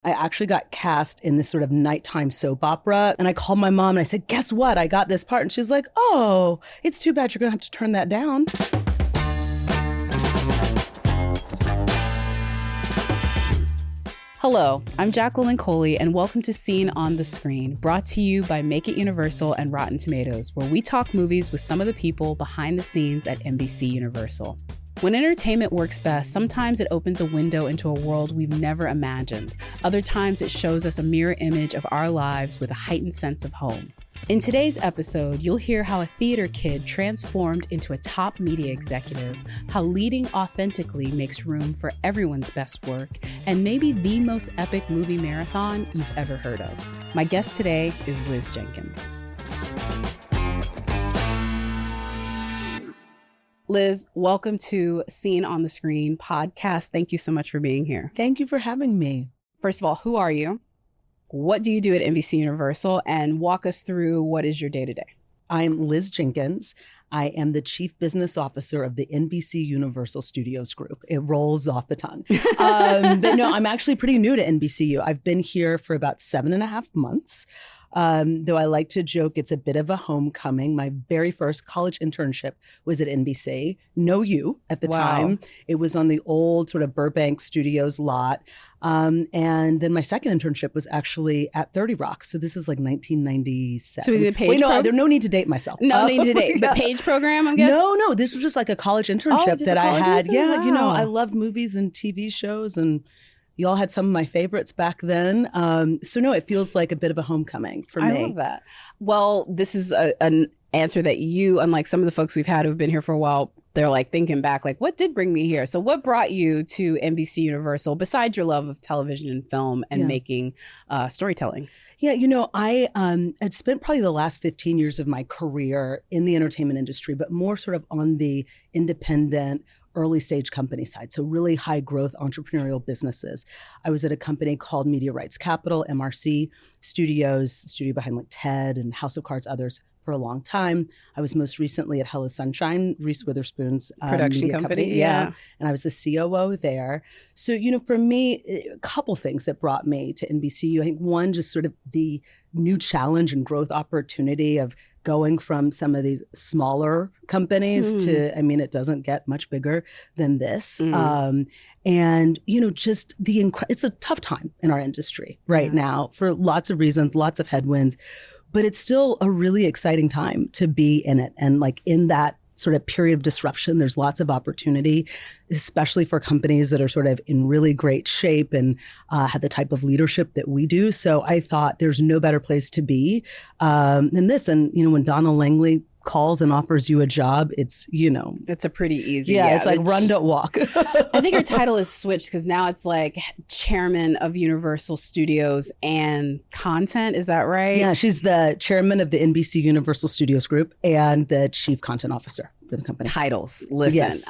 I actually got cast in this sort of nighttime soap opera. And I called my mom and I said, guess what? I got this part. And she's like, oh, it's too bad you're going to have to turn that down. Hello, I'm Jacqueline Coley, and welcome to Scene on the Screen, brought to you by Make It Universal and Rotten Tomatoes, where we talk movies with some of the people behind the scenes at NBC Universal. When entertainment works best, sometimes it opens a window into a world we've never imagined. Other times it shows us a mirror image of our lives with a heightened sense of home. In today's episode, you'll hear how a theater kid transformed into a top media executive, how leading authentically makes room for everyone's best work, and maybe the most epic movie marathon you've ever heard of. My guest today is Liz Jenkins. Liz, welcome to Scene on the Screen podcast. Thank you so much for being here. Thank you for having me. First of all, who are you? What do you do at NBC Universal? And walk us through what is your day-to-day. I'm Liz Jenkins. I am the Chief Business Officer of the NBCUniversal Studio Group. It rolls off the tongue. But no, I'm actually pretty new to NBCU. I've been here for about 7.5 months. Though I like to joke, it's a bit of a homecoming. My very first college internship was at NBC. No you at the time. It was on the old sort of Burbank Studios lot. And then my second internship was actually at 30 Rock. So this is like 1997. So is it a page Wait, no, program? there's no need to date myself. No need to date. But page program, I'm guessing? No, this was just like a college internship that I had. Intern? Yeah, wow. You know, I loved movies and TV shows, and y'all had some of my favorites back then. So no, it feels like a bit of a homecoming for me. I love that. Well, this is an answer that you, unlike some of the folks we've had who've been here for a while, they're like thinking back, like, what did bring me here? So what brought you to NBC Universal besides your love of television and film and making storytelling? Yeah, you know, I had spent probably the last 15 years of my career in the entertainment industry, but more sort of on the independent, early stage company side. So really high growth entrepreneurial businesses. I was at a company called Media Rights Capital, MRC Studios, the studio behind like TED and House of Cards, others, for a long time. I was most recently at Hello Sunshine, Reese Witherspoon's production company. Yeah. And I was the COO there. So, you know, for me, a couple things that brought me to NBCU. I think one, just sort of the new challenge and growth opportunity of going from some of these smaller companies to, I mean, it doesn't get much bigger than this. And, you know, just it's a tough time in our industry right now for lots of reasons, lots of headwinds. But it's still a really exciting time to be in it. And like in that sort of period of disruption, there's lots of opportunity, especially for companies that are sort of in really great shape and have the type of leadership that we do. So I thought there's no better place to be than this. And, you know, when Donald Langley calls and offers you a job, it's, you know. It's a pretty easy. Yeah, it's like run, don't walk. I think her title is switched because now it's like chairman of Universal Studios and content. Is that right? Yeah, she's the chairman of the NBC Universal Studios Group and the chief content officer for the company. Titles. Listen, yes.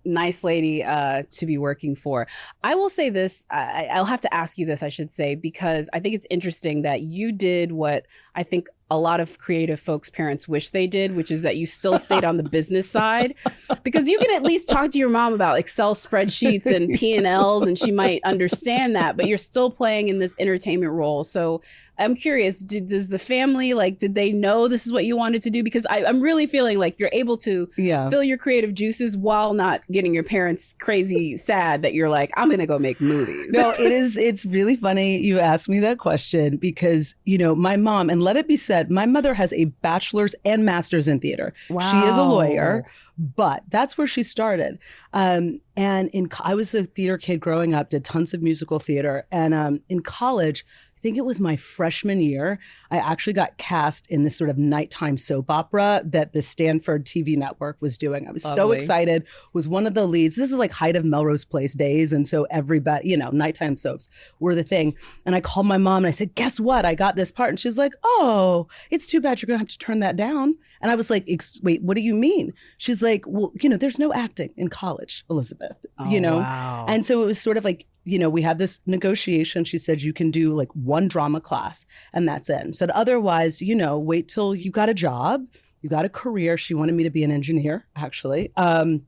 Nice lady to be working for. I will say this, I'll have to ask you this, I should say, because I think it's interesting that you did what I think a lot of creative folks' parents wish they did, which is that you still stayed on the business side, because you can at least talk to your mom about Excel spreadsheets and P&Ls, and she might understand that, but you're still playing in this entertainment role. So I'm curious, does the family, did they know this is what you wanted to do? Because I'm really feeling like you're able to fill your creative juices while not getting your parents crazy sad that you're like, I'm going to go make movies. No, it's really funny you asked me that question because, you know, my mom, and let it be said, my mother has a bachelor's and master's in theater. Wow. She is a lawyer, but that's where she started. And I was a theater kid growing up, did tons of musical theater. And in college, I think it was my freshman year, I actually got cast in this sort of nighttime soap opera that the Stanford TV network was doing. I was so excited, was one of the leads. This is like height of Melrose Place days. And so everybody, you know, nighttime soaps were the thing. And I called my mom and I said, guess what? I got this part. And she's like, oh, it's too bad you're going to have to turn that down. And I was like, wait, what do you mean? She's like, well, you know, there's no acting in college, Elizabeth, you know? Wow. And so it was sort of like, you know, we had this negotiation. She said, you can do like one drama class and that's it. And said, otherwise, you know, wait till you got a job, you got a career. She wanted me to be an engineer, actually. And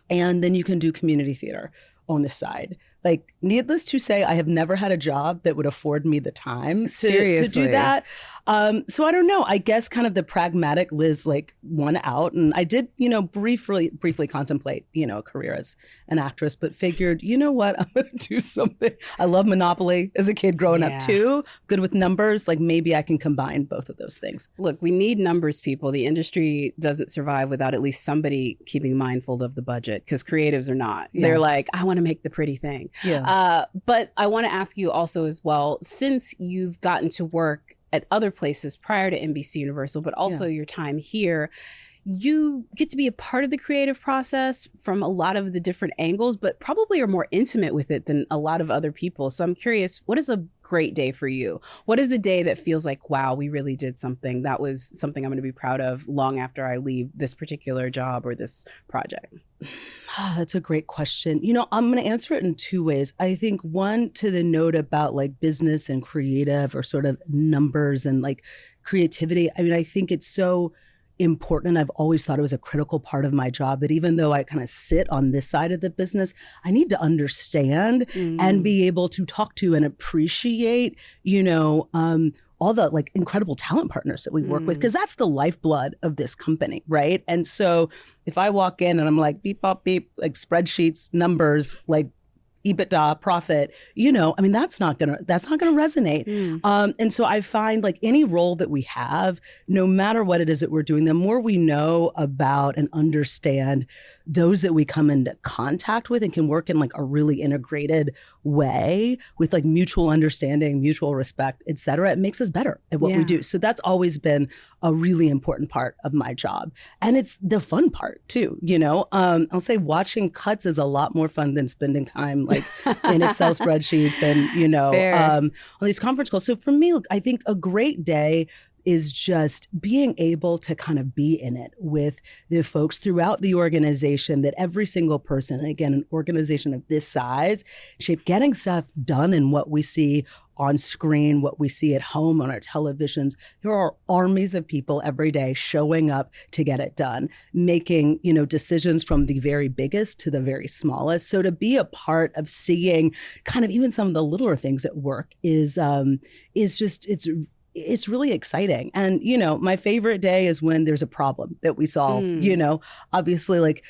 then you can do community theater on the side. Like, needless to say, I have never had a job that would afford me the time to do that. So I don't know. I guess kind of the pragmatic Liz like won out. And I did, briefly contemplate, a career as an actress, but figured, you know what, I'm going to do something. I love Monopoly as a kid growing up too. Good with numbers. Like maybe I can combine both of those things. Look, we need numbers, people. The industry doesn't survive without at least somebody keeping mindful of the budget, because creatives are not. Yeah. They're like, I want to make the pretty thing. Yeah. But I want to ask you also as well, since you've gotten to work at other places prior to NBC Universal, but also your time here, you get to be a part of the creative process from a lot of the different angles, but probably are more intimate with it than a lot of other people. So I'm curious, what is a great day for you? What is the day that feels like, wow, we really did something? That was something I'm going to be proud of long after I leave this particular job or this project. Oh, that's a great question. I'm going to answer it in two ways. I think one, to the note about like business and creative or sort of numbers and like creativity. I mean, I think it's so important. I've always thought it was a critical part of my job that even though I kind of sit on this side of the business, I need to understand and be able to talk to and appreciate, all the like incredible talent partners that we work with, because that's the lifeblood of this company, right? And so if I walk in and I'm like, beep, bop, beep, like spreadsheets, numbers, like EBITDA, profit, that's not gonna resonate. And so I find like any role that we have, no matter what it is that we're doing, the more we know about and understand those that we come into contact with and can work in like a really integrated way with like mutual understanding, mutual respect, et cetera, it makes us better at what we do. So that's always been a really important part of my job. And it's the fun part too, I'll say watching cuts is a lot more fun than spending time like in Excel spreadsheets and, on these conference calls. So for me, look, I think a great day is just being able to kind of be in it with the folks throughout the organization, that every single person, and again, an organization of this size, getting stuff done in what we see on screen, what we see at home on our televisions. There are armies of people every day showing up to get it done, making, decisions from the very biggest to the very smallest. So to be a part of seeing kind of even some of the littler things at work is just, it's really exciting. And, my favorite day is when there's a problem that we solve, obviously like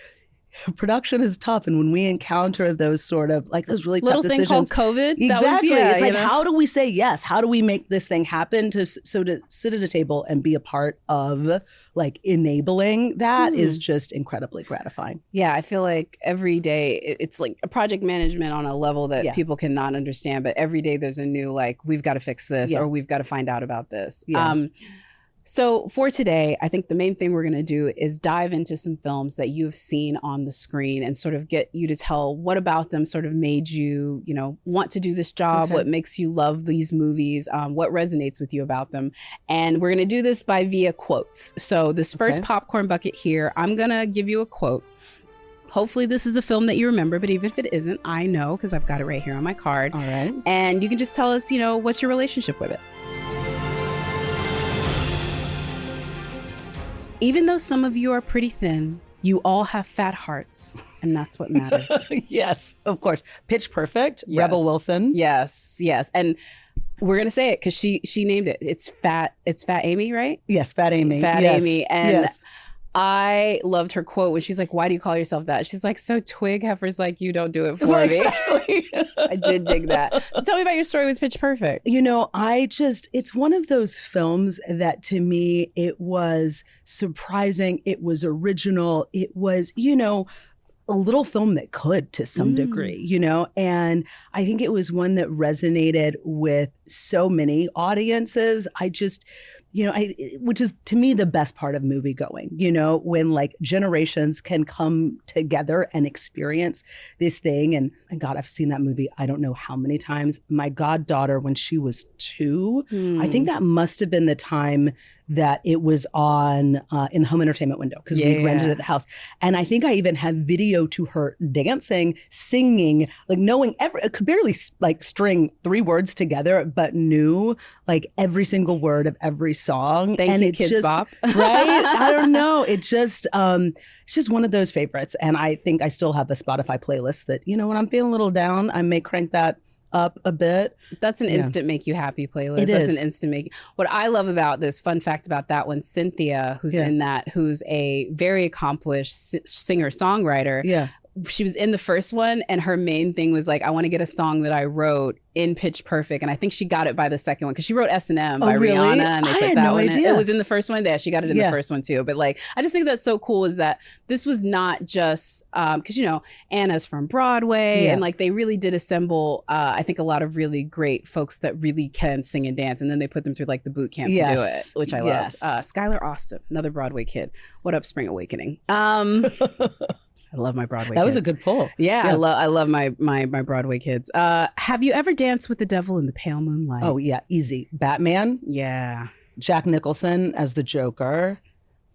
production is tough. And when we encounter those sort of like those really tough decisions. Little thing called COVID. Exactly. It's like, how do we say yes? How do we make this thing happen? To sit at a table and be a part of like enabling that is just incredibly gratifying. Yeah. I feel like every day it's like a project management on a level that people cannot understand, but every day there's a new, like, we've got to fix this or we've got to find out about this. Yeah. So for today, I think the main thing we're going to do is dive into some films that you've seen on the screen and sort of get you to tell what about them sort of made you, want to do this job, what makes you love these movies, what resonates with you about them. And we're going to do this via quotes. So this first popcorn bucket here, I'm going to give you a quote. Hopefully this is a film that you remember, but even if it isn't, I know because I've got it right here on my card. All right. And you can just tell us, what's your relationship with it? Even though some of you are pretty thin, you all have fat hearts, and that's what matters. Yes, of course. Pitch Perfect, yes. Rebel Wilson. Yes. And we're going to say it because she named it. It's Fat Amy, right? Yes, Fat Amy. Fat Amy. And I loved her quote when she's like, why do you call yourself that? She's like, so Twig Heifer's like, you don't do it for me. Exactly. I did dig that. So tell me about your story with Pitch Perfect. It's one of those films that to me, it was surprising. It was original. It was, a little film that could to some degree, and I think it was one that resonated with so many audiences. I just, which is to me the best part of movie going, when like generations can come together and experience this thing. And God, I've seen that movie, I don't know how many times. My goddaughter, when she was 2, I think that must have been the time that it was on in the home entertainment window because we rented it at the house. And I think I even had video to her dancing, singing, like knowing could barely like string 3 words together, but knew like every single word of every song. Thank you, Kids Bop. Right? I don't know. It's just one of those favorites. And I think I still have a Spotify playlist that, when I'm feeling a little down, I may crank that up a bit. That's an instant make you happy playlist. That's an instant make. What I love about this, fun fact about that one, Cynthia, who's in that, who's a very accomplished singer-songwriter. Yeah. She was in the first one, and her main thing was like, I want to get a song that I wrote in Pitch Perfect. And I think she got it by the second one, because she wrote S&M by Rihanna, and they put that one in. It was in the first one. Yeah, she got it in the first one too. But like, I just think that's so cool, is that this was not just because Anna's from Broadway, and like they really did assemble I think a lot of really great folks that really can sing and dance, and then they put them through like the boot camp to do it, which I loved. Skylar Austin, another Broadway kid. What up, Spring Awakening? I love my Broadway kids. That was a good pull. Yeah. I love my Broadway kids. Have you ever danced with the devil in the pale moonlight? Oh, yeah. Easy. Batman. Yeah. Jack Nicholson as the Joker.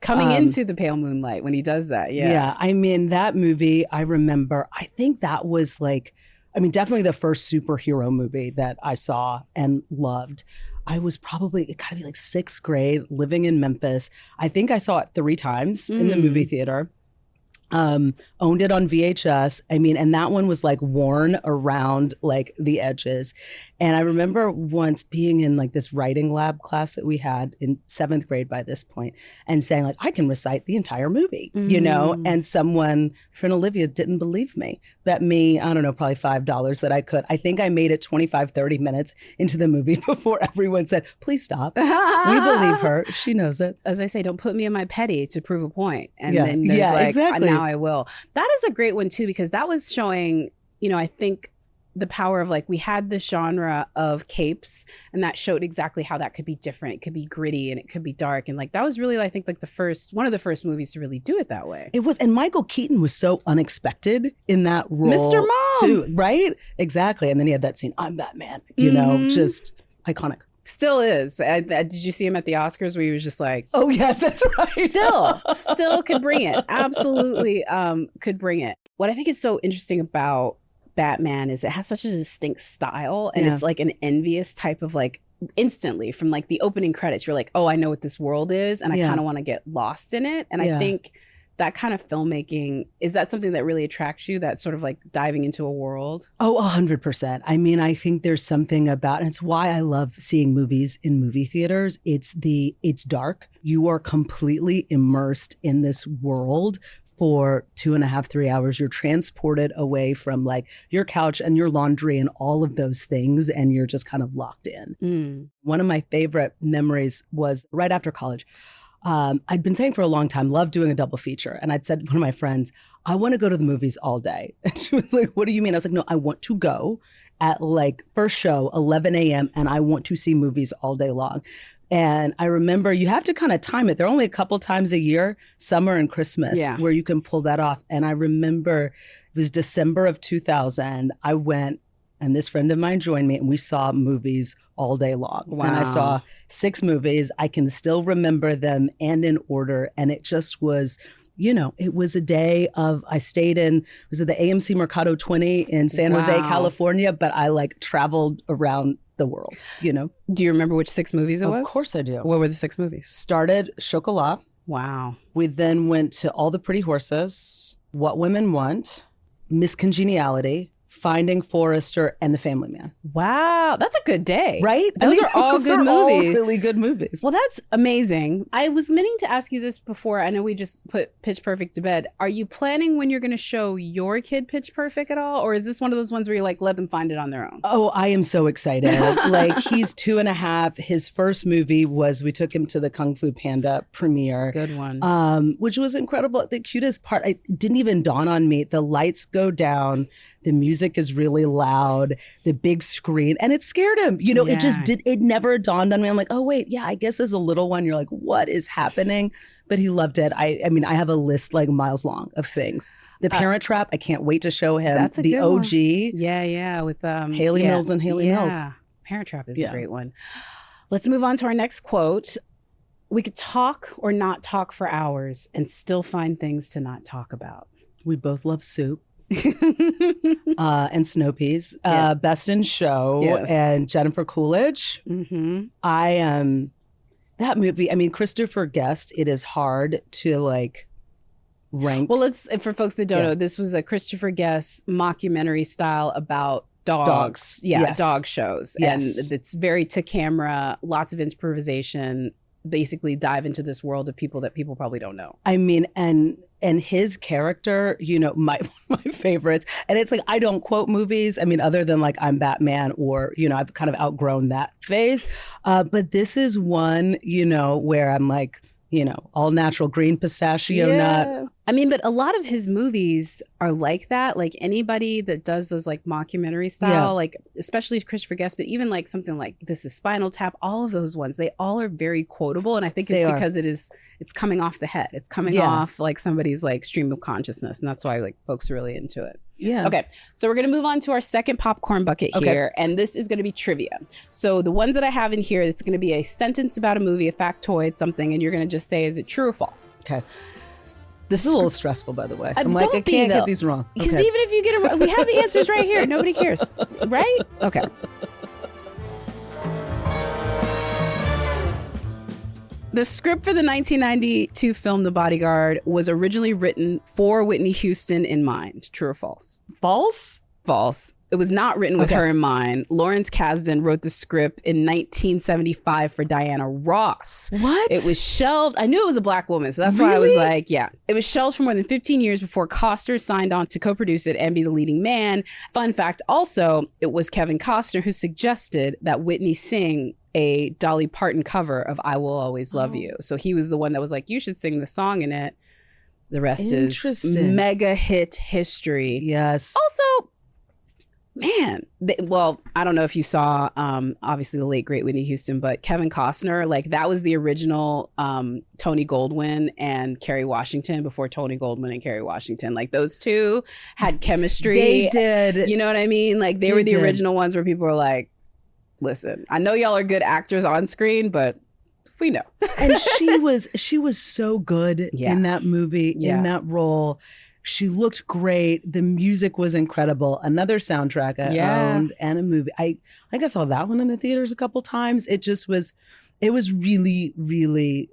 Coming into the pale moonlight when he does that. Yeah. Yeah. I mean, that movie, I remember, I think that was like, definitely the first superhero movie that I saw and loved. I was probably, it gotta be like 6th grade, living in Memphis. I think I saw it 3 times in the movie theater. Owned it on VHS. And that one was like worn around like the edges. And I remember once being in like this writing lab class that we had in 7th grade by this point, and saying like, I can recite the entire movie, and someone, friend Olivia, didn't believe me. Bet me, I don't know, probably $5 that I could. I think I made it 25, 30 minutes into the movie before everyone said, please stop. We believe her. She knows it. As I say, don't put me in my petty to prove a point. And then there's like, exactly. Now I will. That is a great one too, because that was showing, I think the power of like, we had this genre of capes, and that showed exactly how that could be different. It could be gritty and it could be dark. And like, that was really, I think, like one of the first movies to really do it that way. It was, and Michael Keaton was so unexpected in that role. Mr. Mom. Too, right? Exactly. And then he had that scene, I'm Batman, just iconic. Still is. Did you see him at the Oscars where he was just like, oh yes, that's right. Still could bring it. Absolutely could bring it. What I think is so interesting about Batman is it has such a distinct style, and it's like an envious type of like, instantly from like the opening credits, you're like, oh, I know what this world is, and I kind of want to get lost in it. And I think that kind of filmmaking, is that something that really attracts you, that sort of like diving into a world? Oh, 100%. I think there's something about, and it's why I love seeing movies in movie theaters. It's dark. You are completely immersed in this world for 2.5, 3 hours. You're transported away from like your couch and your laundry and all of those things, and you're just kind of locked in. One of my favorite memories was right after college. I'd been saying for a long time, love doing a double feature. And I'd said to one of my friends, I want to go to the movies all day. And she was like, what do you mean? I was like, no, I want to go at like first show, 11 a.m. and I want to see movies all day long. And I remember you have to kind of time it. There are only a couple times a year, summer and Christmas, where you can pull that off. And I remember it was December of 2000. I went, and this friend of mine joined me, and we saw movies all day long. Wow. And I saw 6 movies. I can still remember them and in order. And it just was, it was a day of, I stayed in, was it the AMC Mercado 20 in San Jose, California? But I like traveled around the world, Do you remember which 6 movies it was? Of course I do. What were the 6 movies? Started Chocolat. Wow. We then went to All the Pretty Horses, What Women Want, Miss Congeniality, Finding Forrester, and The Family Man. Wow, that's a good day. Right? Those are all good movies. All really good movies. Well, that's amazing. I was meaning to ask you this before. I know we just put Pitch Perfect to bed. Are you planning when you're going to show your kid Pitch Perfect at all? Or is this one of those ones where you like, let them find it on their own? Oh, I am so excited. Like, he's 2.5. His first movie was, we took him to the Kung Fu Panda premiere. Good one. Which was incredible. The cutest part, it didn't even dawn on me. The lights go down. The music is really loud, the big screen, and it scared him. It never dawned on me. I'm like, oh, wait, yeah, I guess as a little one, you're like, what is happening? But he loved it. I I have a list like miles long of things. The Parent Trap, I can't wait to show him. That's a the good OG. One. Yeah, with Haley Mills and Haley Mills. Parent Trap is a great one. Let's move on to our next quote. We could talk or not talk for hours and still find things to not talk about. We both love soup. And Snow Peas, Best in Show, and Jennifer Coolidge. That movie, Christopher Guest, it is hard to like rank. Well, for folks that don't know, this was a Christopher Guest mockumentary style about dogs. Yeah, yes. Dog shows. Yes. And it's very to camera, lots of improvisation, basically dive into this world of people that people probably don't know. I mean, and his character, my favorites. And it's like, I don't quote movies. I mean, other than like I'm Batman or, I've kind of outgrown that phase. But this is one, where I'm like, all natural green pistachio nut. I mean, but a lot of his movies are like that. Like anybody that does those like mockumentary style, like especially Christopher Guest, but even like something like This Is Spinal Tap, all of those ones, they all are very quotable. And I think it's because it's coming off the head. It's coming off like somebody's like stream of consciousness. And that's why like folks are really into it. Yeah. Okay. So we're going to move on to our second popcorn bucket here. And this is going to be trivia. So the ones that I have in here, it's going to be a sentence about a movie, a factoid, something. And you're going to just say, is it true or false? Okay. This is a little stressful, by the way. I'm like, I can't get these wrong. Because even if you get it wrong, we have the answers right here. Nobody cares. Right? Okay. The script for the 1992 film The Bodyguard was originally written for Whitney Houston in mind. True or false? False? False. It was not written with her in mind. Lawrence Kasdan wrote the script in 1975 for Diana Ross. What? It was shelved. I knew it was a black woman, so that's why I was like, yeah. It was shelved for more than 15 years before Costner signed on to co-produce it and be the leading man. Fun fact also, it was Kevin Costner who suggested that Whitney sing a Dolly Parton cover of I Will Always Love You. So he was the one that was like, you should sing the song in it. The rest is mega hit history. Yes. Also, man, well, I don't know if you saw, obviously the late great Whitney Houston, but Kevin Costner, like that was the original Tony Goldwyn and Kerry Washington before Tony Goldwyn and Kerry Washington. Like those two had chemistry. They did. You know what I mean? Like they were the original ones where people were like, listen, I know y'all are good actors on screen, but we know. And she was so good in that movie, in that role. She looked great. The music was incredible. Another soundtrack I owned and a movie. I guess I saw that one in the theaters a couple times. It was really, really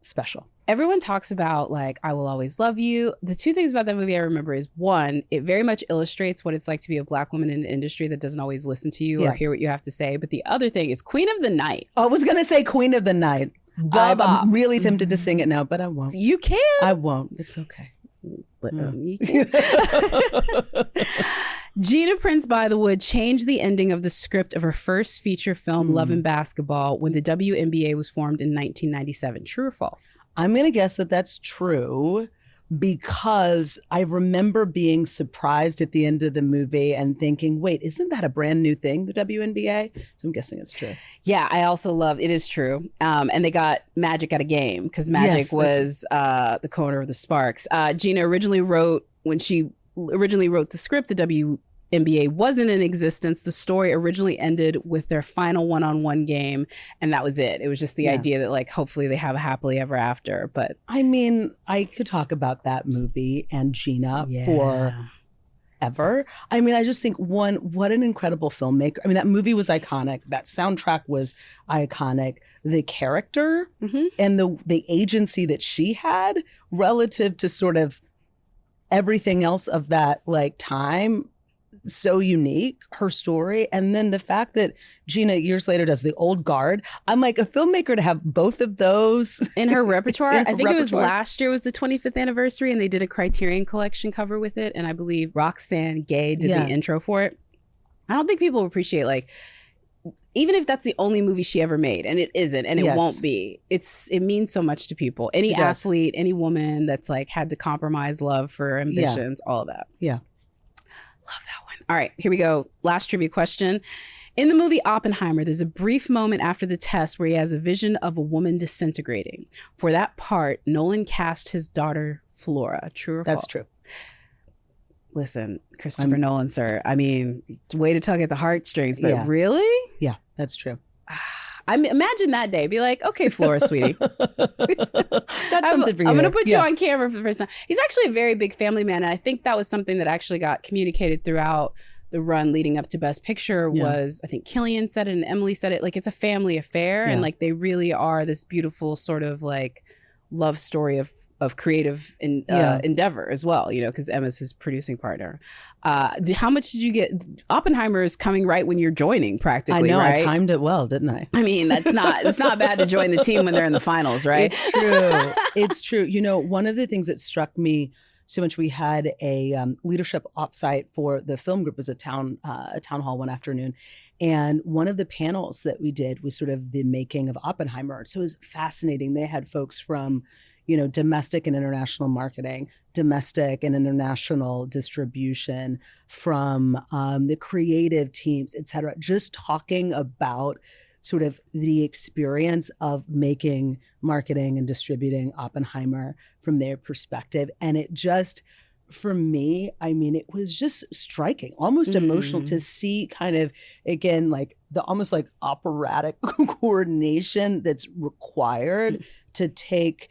special. Everyone talks about like, I Will Always Love You. The two things about that movie I remember is one, it very much illustrates what it's like to be a black woman in an industry that doesn't always listen to you or hear what you have to say. But the other thing is Queen of the Night. I was going to say Queen of the Night. I'm really tempted to sing it now, but I won't. You can. I won't. It's okay. Gina Prince Bythewood changed the ending of the script of her first feature film, Love and Basketball, when the WNBA was formed in 1997. True or false? I'm going to guess that that's true because I remember being surprised at the end of the movie and thinking, wait, isn't that a brand new thing, the WNBA? So I'm guessing it's true. Yeah, I also love it is true. And they got Magic at a game because Magic was the co-owner of the Sparks. Gina originally wrote, when she originally wrote the script, the WNBA wasn't in existence. The story originally ended with their final one-on-one game, and that was it. It was just the idea that like hopefully they have a happily ever after. But I mean, I could talk about that movie and Gina forever. I mean, I just think what an incredible filmmaker. I mean, that movie was iconic. That soundtrack was iconic. The character and the agency that she had relative to sort of everything else of that like time, so unique, her story. And then the fact that Gina years later does The Old Guard. I'm like, a filmmaker to have both of those in her repertoire. I think it was last year was the 25th anniversary and they did a Criterion Collection cover with it. And I believe Roxanne Gay did the intro for it. I don't think people appreciate like, even if that's the only movie she ever made, and it isn't, and it won't be, it means so much to people. Any athlete, any woman that's like had to compromise love for ambitions, all of that. Yeah. Love that one. All right, here we go. Last trivia question. In the movie Oppenheimer, there's a brief moment after the test where he has a vision of a woman disintegrating. For that part, Nolan cast his daughter, Flora. True or false? That's true. Listen, Christopher Nolan, sir. I mean, way to tug at the heartstrings, but really? Yeah, that's true. I mean, imagine that day. Be like, okay, Flora, sweetie. That's something for you. I'm going to put you on camera for the first time. He's actually a very big family man. And I think that was something that actually got communicated throughout the run leading up to Best Picture was, I think Killian said it and Emily said it, like it's a family affair. And like they really are this beautiful sort of like love story of creative endeavor as well, because Emma's his producing partner. How much did you get? Oppenheimer is coming right when you're joining, practically. I know, right? I timed it well, didn't I? I mean, it's not bad to join the team when they're in the finals, right? It's true. It's true. One of the things that struck me so much, we had a leadership offsite for the film group. It was a town hall one afternoon. And one of the panels that we did was sort of the making of Oppenheimer. So it was fascinating. They had folks from, domestic and international marketing, domestic and international distribution, from the creative teams, et cetera, just talking about sort of the experience of making, marketing, and distributing Oppenheimer from their perspective. And it just, for me, I mean, it was just striking, almost emotional to see kind of, again, like the almost like operatic coordination that's required to take,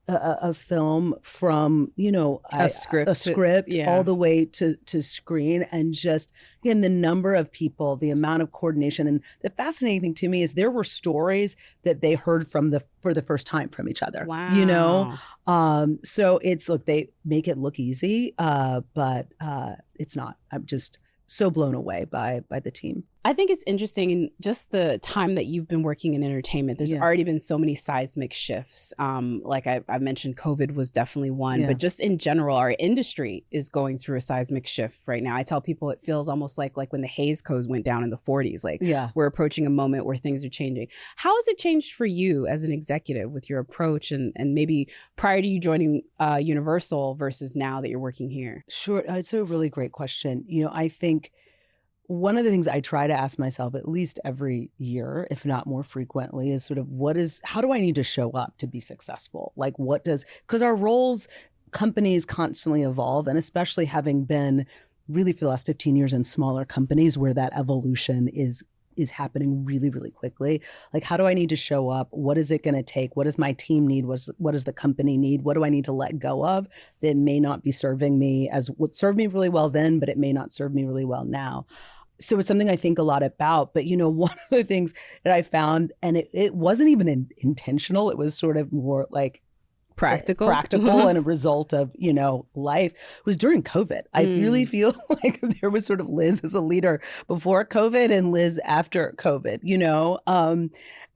a film from, a script all the way to screen. And just, again, the number of people, the amount of coordination. And the fascinating thing to me is there were stories that they heard for the first time from each other. Wow. So it's, look, they make it look easy, but it's not. I'm just so blown away by the team. I think it's interesting in just the time that you've been working in entertainment. There's already been so many seismic shifts. Like I mentioned, COVID was definitely one, but just in general, our industry is going through a seismic shift right now. I tell people it feels almost like when the Hays Code went down in the 40s. We're approaching a moment where things are changing. How has it changed for you as an executive with your approach and maybe prior to you joining Universal versus now that you're working here? Sure. It's a really great question. I think one of the things I try to ask myself at least every year, if not more frequently, is sort of how do I need to show up to be successful? Like because our roles, companies constantly evolve, and especially having been really for the last 15 years in smaller companies where that evolution is happening really, really quickly. Like, how do I need to show up? What is it going to take? What does my team need? What does the company need? What do I need to let go of that may not be serving me as what served me really well then, but it may not serve me really well now? So it's something I think a lot about. But, one of the things that I found, and it wasn't even intentional, it was sort of more like practical and a result of, life, was during COVID. I really feel like there was sort of Liz as a leader before COVID and Liz after COVID,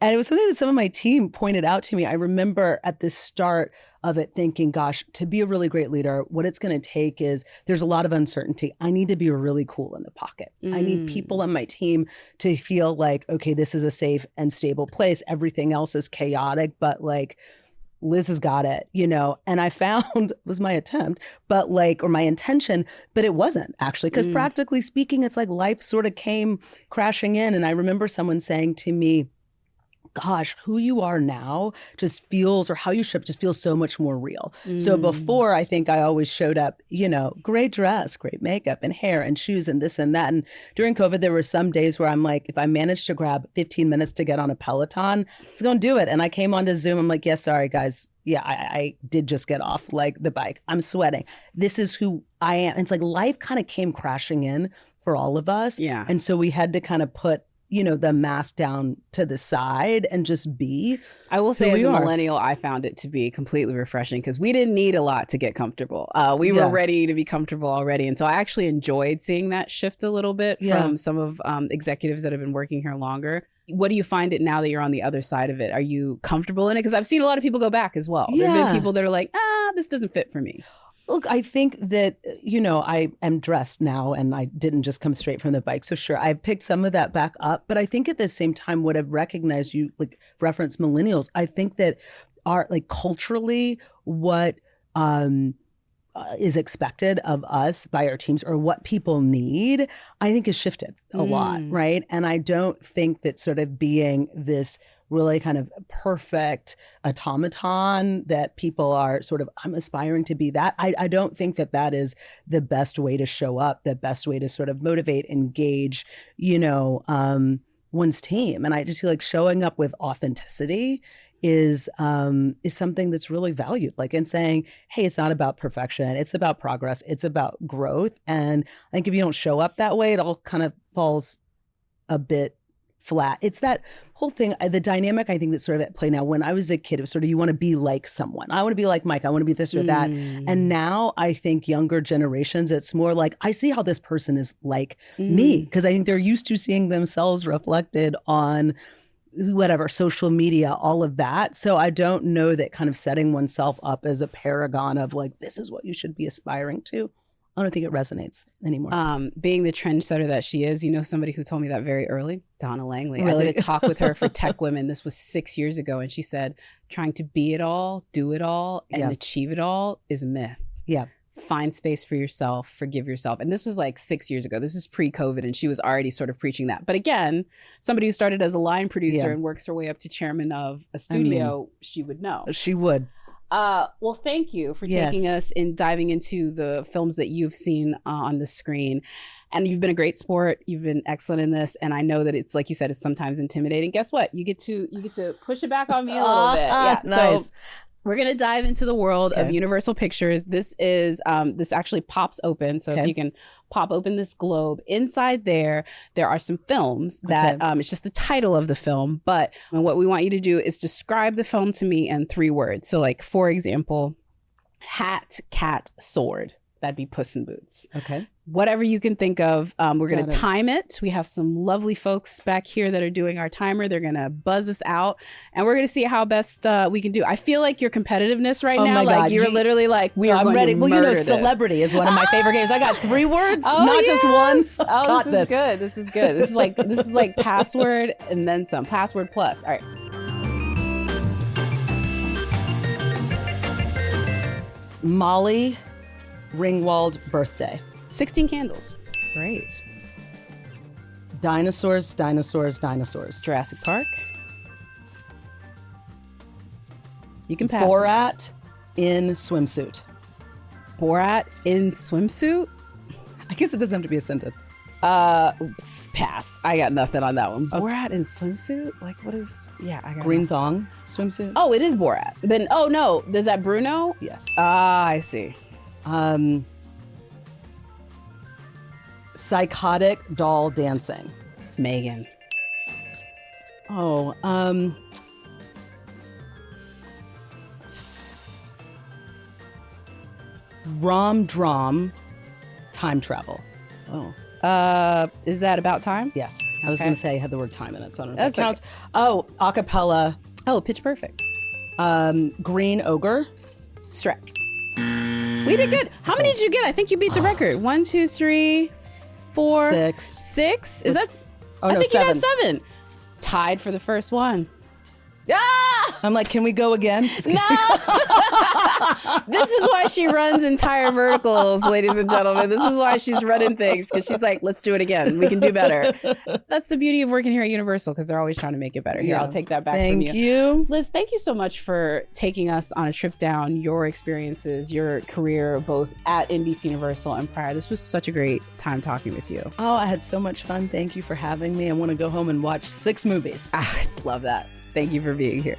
and it was something that some of my team pointed out to me. I remember at the start of it thinking, gosh, to be a really great leader, what it's going to take is there's a lot of uncertainty. I need to be really cool in the pocket. I need people on my team to feel like, okay, this is a safe and stable place. Everything else is chaotic, but like, Liz has got it, and I found was my attempt, but or my intention, but it wasn't actually, because practically speaking, it's like life sort of came crashing in. And I remember someone saying to me, gosh, who you are now just feels, or how you show up just feels so much more real. So before, I think I always showed up, great dress, great makeup and hair and shoes and this and that. And during COVID, there were some days where I'm like, if I managed to grab 15 minutes to get on a Peloton, I was going to do it. And I came onto Zoom. I'm like, yeah, sorry, guys. Yeah, I did just get off the bike. I'm sweating. This is who I am. And it's like life kind of came crashing in for all of us. Yeah. And so we had to kind of put the mask down to the side and just be. I will say, as a millennial, I found it to be completely refreshing because we didn't need a lot to get comfortable. We were ready to be comfortable already. And so I actually enjoyed seeing that shift a little bit from some of executives that have been working here longer. What do you find it now that you're on the other side of it? Are you comfortable in it? Because I've seen a lot of people go back as well. There have been people that are like, this doesn't fit for me. Look, I think that, I am dressed now and I didn't just come straight from the bike. So sure, I've picked some of that back up. But I think at the same time, what I've recognized, you reference millennials, I think that are culturally what is expected of us by our teams, or what people need, I think has shifted a lot, right? And I don't think that sort of being this really kind of perfect automaton that people are sort of, I'm aspiring to be that. I don't think that is the best way to show up, the best way to sort of motivate, engage, one's team. And I just feel like showing up with authenticity is something that's really valued, and saying, hey, it's not about perfection. It's about progress. It's about growth. And I think if you don't show up that way, it all kind of falls a bit flat. It's that whole thing, the dynamic I think that's sort of at play now. When I was a kid, it was sort of you want to be like someone. I want to be like Mike. I want to be this or that. And now I think younger generations, it's more like, I see how this person is like me, because I think they're used to seeing themselves reflected on whatever, social media, all of that. So I don't know that kind of setting oneself up as a paragon of like, this is what you should be aspiring to. I don't think it resonates anymore. Being the trendsetter that she is, somebody who told me that very early, Donna Langley. Really? I did a talk with her for Tech Women. This was 6 years ago. And she said, trying to be it all, do it all, and achieve it all is a myth. Yeah. Find space for yourself, forgive yourself. And this was like 6 years ago. This is pre-COVID. And she was already sort of preaching that. But again, somebody who started as a line producer and works her way up to chairman of a studio, she would know. She would. Well, thank you for taking us in diving into the films that you've seen on the screen. And you've been a great sport. You've been excellent in this. And I know that it's, like you said, it's sometimes intimidating. Guess what? You get to push it back on me a little bit. Yeah. Nice. So we're going to dive into the world of Universal Pictures. This is, this actually pops open. So if you can pop open this globe, inside there are some films that it's just the title of the film. But what we want you to do is describe the film to me in 3 words. So like, for example, hat, cat, sword. That'd be Puss in Boots. Okay. Whatever you can think of. We're going to time it. We have some lovely folks back here that are doing our timer. They're going to buzz us out, and we're going to see how best we can do. I feel like your competitiveness right now, like God. You're literally like, I'm ready. Well, celebrity is one of my favorite games. I got 3 words, not just one. Oh, this is good. This is good. This is like password and then some. Password plus. All right. Molly Ringwald birthday. 16 Candles. Great. Dinosaurs, dinosaurs, dinosaurs. Jurassic Park. You can pass. Borat in swimsuit. Borat in swimsuit? I guess it doesn't have to be a sentence. Pass. I got nothing on that one. Borat in swimsuit? Like, what is... Yeah, I got Green thong swimsuit. Oh, it is Borat. Then, oh no. Is that Bruno? Yes. I see. Psychotic doll dancing. Megan. Oh, rom-drom time travel. Oh. Is that About Time? Yes. I was going to say I had the word time in it, so I don't know if that counts. Okay. Oh, acapella. Oh, Pitch Perfect. Green Ogre. Shrek. We did good. How many did you get? I think you beat the record. 1, 2, 3, 4, 6. 6? Is that? Oh, no, I think 7. you got 7. Tied for the first one. Ah! I'm like, can we go again? No. This is why she runs entire verticals, ladies and gentlemen. This is why she's running things, because she's like, let's do it again. We can do better. That's the beauty of working here at Universal, because they're always trying to make it better. Here, I'll take that back from you. Thank you. Liz, thank you so much for taking us on a trip down your experiences, your career, both at NBCUniversal and prior. This was such a great time talking with you. Oh, I had so much fun. Thank you for having me. I want to go home and watch 6 movies. I love that. Thank you for being here.